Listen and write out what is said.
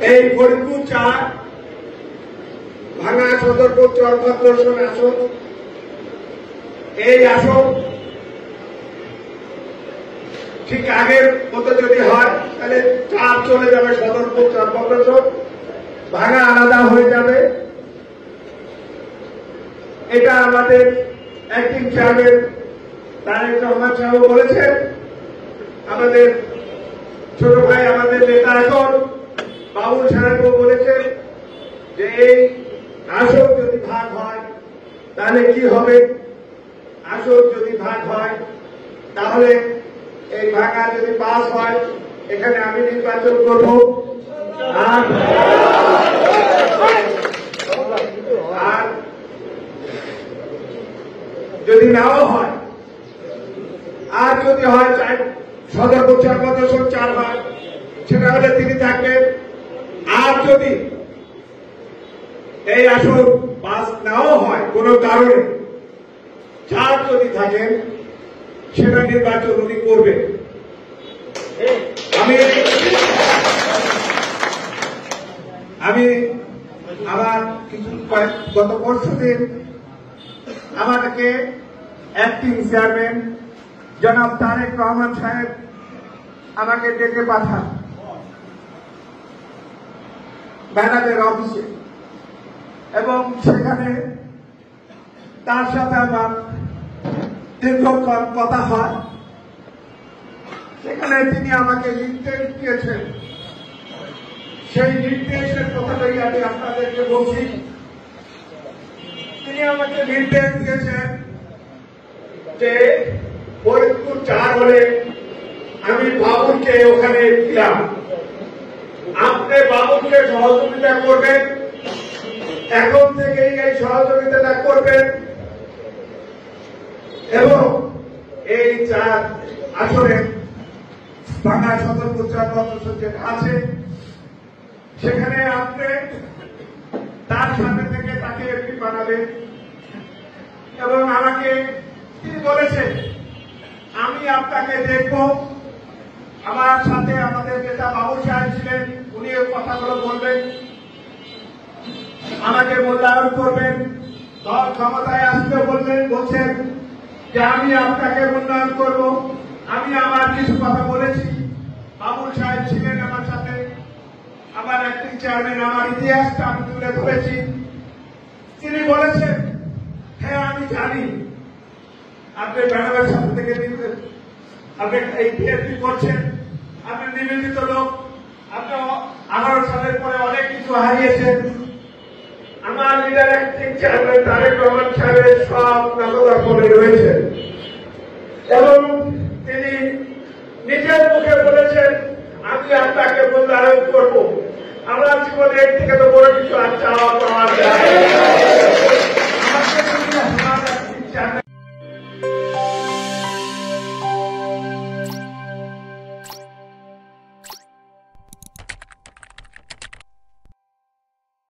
এই ফরিদপুর 4 ভাঙা সদরপুর চরভদ্রসন আসন, এই আসন ঠিক আগের মতো যদি হয় তাহলে 4 চলে যাবে, সদরপুর চরভদ্রসন ভাঙা আলাদা হয়ে যাবে। এটা আমাদের অ্যাক্টিং চেয়ারম্যান তারেক রহমান সাহেব বলেছেন। আমাদের ছোট ভাই, আমাদের নেতা এখন বাবুল সাহেবও বলেছেন যে এই আসন যদি ভাগ হয় তাহলে কি হবে। আসন যদি ভাগ হয় তাহলে এই ভাঙা যদি পাস হয় এখানে আমি নির্বাচন করব, আর যদি নাও হয়, আর যদি হয় সদরপুর চরভদ্রসন 4 ভাগ, সেটা হলে তিনি থাকবেন। আর যদি এই আসন পাস নাও হয় কোনো কারণে, 4 যদি থাকেন সেটা নির্বাচন উনি করবেন। আমি আমার কিছু গত পরশুদিন আমাকে অ্যাক্টিং চেয়ারম্যান জনাব তারেক রহমান সাহেব আমাকে ডেকে পাঠান ব্যানারের অফিসে, এবং সেখানে তার সাথে আমার দীর্ঘক্ষণ কথা হয়। সেখানে তিনি আমাকে নির্দেশ দিয়েছেন, সেই নির্দেশের কথাটাই আমি আপনাদেরকে বলছি। তিনি আমাকে নির্দেশ দিয়েছেন যে ফরিদপুর 4 হলে আমি বাবুলকে ওখানে দিলাম, আপনি বাবুলকে সহযোগিতা করবেন, এখন থেকেই এই সহযোগিতাটা করবেন, এবং এই 4 আসনে ভাঙা সদরপুর চরভদ্রসন যেটা আছে সেখানে আপনি তার সামনে থেকে তাকে এমপি বানাবেন। এবং আমাকে তিনি বলেছেন আমি আপনাকে দেখব, আমার সাথে আমাদের নেতা বাবুল সাহেব ছিলেন, উনি কথাগুলো বলবেন, আমাকে মূল্যায়ন করবেন, দল ক্ষমতায় আসতে বলছেন যে আমি আপনাকে মূল্যায়ন করব। আমি আমার কিছু কথা বলেছি, বাবুল সাহেব ছিলেন আমার সাথে, আমার অ্যাক্টিং চেয়ারম্যান, আমার ইতিহাসটা আমি তুলে ধরেছি। তিনি বলেছেন হ্যাঁ আমি জানি আপনি ম্যাডামের সাথে থেকে আপনি এই বিএনপি করছেন, আপনি নিবেদিত লোক, আপনি 18 সালের পরে অনেক কিছু হারিয়েছেন। আমার leader acting chairman Tarique Rahman সাহেবের সব নজর ফলে রয়েছে।